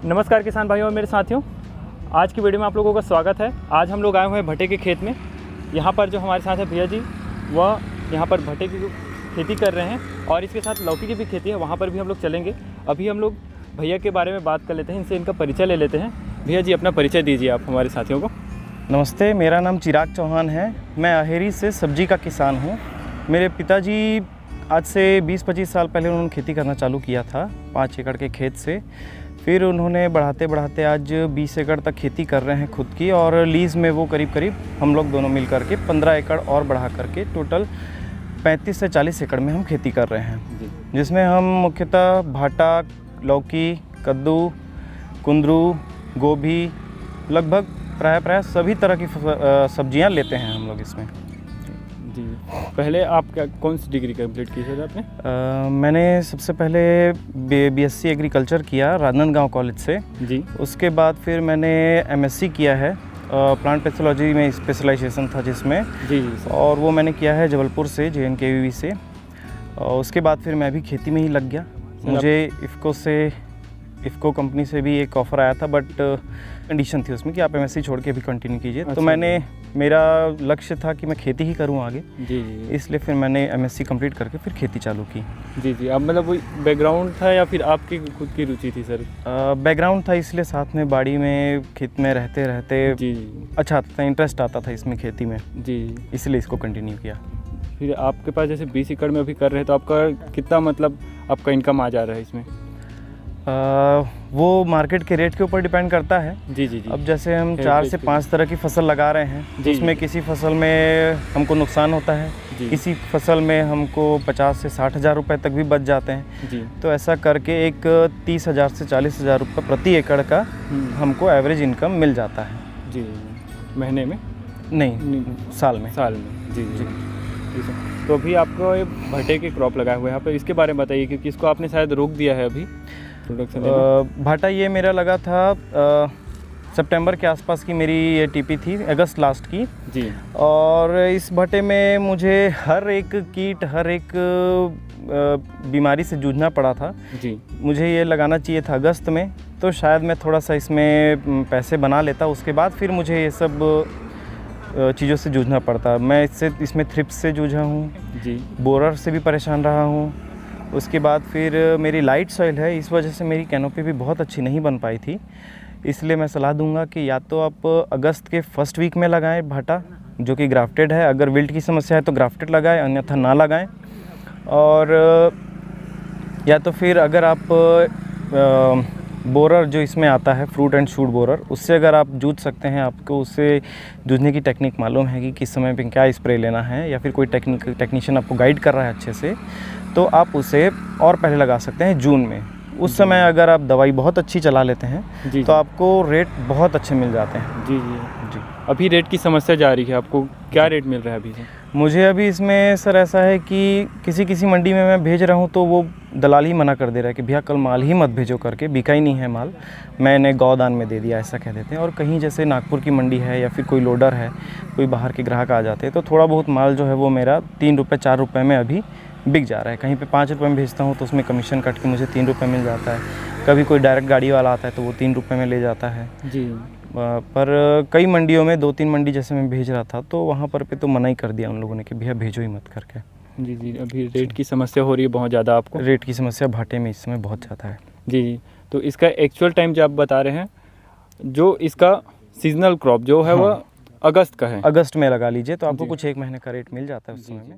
नमस्कार किसान भाइयों और मेरे साथियों, आज की वीडियो में आप लोगों का स्वागत है। आज हम लोग आए हुए हैं भट्टे के खेत में। यहाँ पर जो हमारे साथ है भैया जी, वह यहाँ पर भट्टे की खेती कर रहे हैं और इसके साथ लौकी की भी खेती है, वहाँ पर भी हम लोग चलेंगे। अभी हम लोग भैया के बारे में बात कर लेते हैं, इनसे इनका परिचय ले लेते हैं। भैया जी, अपना परिचय दीजिए आप हमारे साथियों को। नमस्ते, मेरा नाम चिराग चौहान है। मैं अहेरी से सब्जी का किसान हूँ। मेरे पिताजी आज से 20-25 साल पहले उन्होंने खेती करना चालू किया था 5 एकड़ के खेत से। फिर उन्होंने बढ़ाते बढ़ाते आज 20 एकड़ तक खेती कर रहे हैं खुद की, और लीज़ में वो करीब हम लोग दोनों मिल करके 15 एकड़ और बढ़ा करके टोटल 35 से 40 एकड़ में हम खेती कर रहे हैं, जिसमें हम मुख्यतः भाटा, लौकी, कद्दू, कुंदरू, गोभी, लगभग प्राय सभी तरह की सब्जियां लेते हैं हम लोग इसमें। जी, पहले आप कौन सी डिग्री कंप्लीट की थी आपने? मैंने सबसे पहले बीएससी एग्रीकल्चर किया राजनांदगांव कॉलेज से जी। उसके बाद फिर मैंने एमएससी किया है, प्लांट पैथोलॉजी में स्पेशलाइजेशन था जिसमें। जी। और वो मैंने किया है जबलपुर से, JNKVB से। और उसके बाद फिर मैं भी खेती में ही लग गया। मुझे इफ़को कंपनी से भी एक ऑफ़र आया था, बट कंडीशन थी उसमें कि आप एमएससी छोड़ के भी कंटिन्यू कीजिए। अच्छा। तो मेरा लक्ष्य था कि मैं खेती ही करूं आगे। जी। इसलिए फिर मैंने एमएससी कंप्लीट करके फिर खेती चालू की। जी। अब मतलब वही बैकग्राउंड था या फिर आपकी खुद की रुचि थी सर? बैकग्राउंड था, इसलिए साथ में बाड़ी में खेत में रहते रहते जी अच्छा आता था, इंटरेस्ट आता था इसमें खेती में। जी, इसलिए इसको कंटिन्यू किया। फिर आपके पास जैसे 20 एकड़ में अभी कर रहे हैं, तो आपका कितना मतलब आपका इनकम आ जा रहा है इसमें? वो मार्केट के रेट के ऊपर डिपेंड करता है। जी। अब जैसे हम 4 से 5 तरह की फसल लगा रहे हैं, जिसमें किसी फसल में हमको नुकसान होता है, किसी फसल में हमको 50 से 60 हज़ार रुपये तक भी बच जाते हैं। जी। तो ऐसा करके एक 30,000 से 40,000 रुपये प्रति एकड़ का हमको एवरेज इनकम मिल जाता है। जी। महीने में? नहीं, साल में। जी। तो अभी आपको ये भट्टे के क्रॉप लगाए हुए हैं यहाँ पर, इसके बारे में बताइए, क्योंकि इसको आपने शायद रोक दिया है अभी प्रोडक्शन। भाटा ये मेरा लगा था सितंबर के आसपास की मेरी ये टीपी थी, अगस्त लास्ट की। जी। और इस भट्टे में मुझे हर एक कीट, हर एक बीमारी से जूझना पड़ा था। जी। मुझे ये लगाना चाहिए था अगस्त में, तो शायद मैं थोड़ा सा इसमें पैसे बना लेता, उसके बाद फिर मुझे ये सब चीज़ों से जूझना पड़ता। मैं इसमें थ्रिप्स से जूझा हूँ जी, बोरर से भी परेशान रहा हूँ। उसके बाद फिर मेरी लाइट सॉइल है, इस वजह से मेरी कैनोपी भी बहुत अच्छी नहीं बन पाई थी। इसलिए मैं सलाह दूंगा कि या तो आप अगस्त के फर्स्ट वीक में लगाएं भाटा, जो कि ग्राफ्टेड है। अगर विल्ट की समस्या है तो ग्राफ्टेड लगाएं, अन्यथा ना लगाएं। और या तो फिर अगर आप बोरर जो इसमें आता है, फ्रूट एंड शूट बोरर, उससे अगर आप जूझ सकते हैं, आपको उससे जूझने की टेक्निक मालूम है कि किस समय पे क्या स्प्रे लेना है, या फिर कोई टेक्नीशियन आपको गाइड कर रहा है अच्छे से, तो आप उसे और पहले लगा सकते हैं जून में। उस समय अगर आप दवाई बहुत अच्छी चला लेते हैं तो आपको रेट बहुत अच्छे मिल जाते हैं। जी। अभी रेट की समस्या जा रही है, आपको क्या रेट मिल रहा है अभी? मुझे अभी इसमें सर ऐसा है कि किसी मंडी में मैं भेज रहा हूँ तो वो दलाल ही मना कर दे रहा है कि भैया कल माल ही मत भेजो करके, बिका ही नहीं है माल, मैंने गौदान में दे दिया, ऐसा कह देते हैं। और कहीं जैसे नागपुर की मंडी है या फिर कोई लोडर है, कोई बाहर के ग्राहक आ जाते हैं, तो थोड़ा बहुत माल जो है वो मेरा 3 रुपये 4 रुपये में अभी बिक जा रहा है। कहीं पे 5 रुपये में भेजता हूँ तो उसमें कमीशन कट के मुझे 3 रुपये मिल जाता है। कभी कोई डायरेक्ट गाड़ी वाला आता है तो वो 3 रुपये में ले जाता है जी। पर कई मंडियों में 2-3 मंडी जैसे मैं भेज रहा था, तो वहाँ पर तो मना ही कर दिया उन लोगों ने कि भैया भेजो ही मत करके। जी। अभी रेट की समस्या हो रही है बहुत ज़्यादा आपको? रेट की समस्या भाटे में इस समय बहुत ज़्यादा है। जी। तो इसका एक्चुअल टाइम जो आप बता रहे हैं, जो इसका सीजनल क्रॉप जो है, हाँ, वो अगस्त का है। अगस्त में लगा लीजिए तो आपको कुछ 1 महीने का रेट मिल जाता है उस समय में।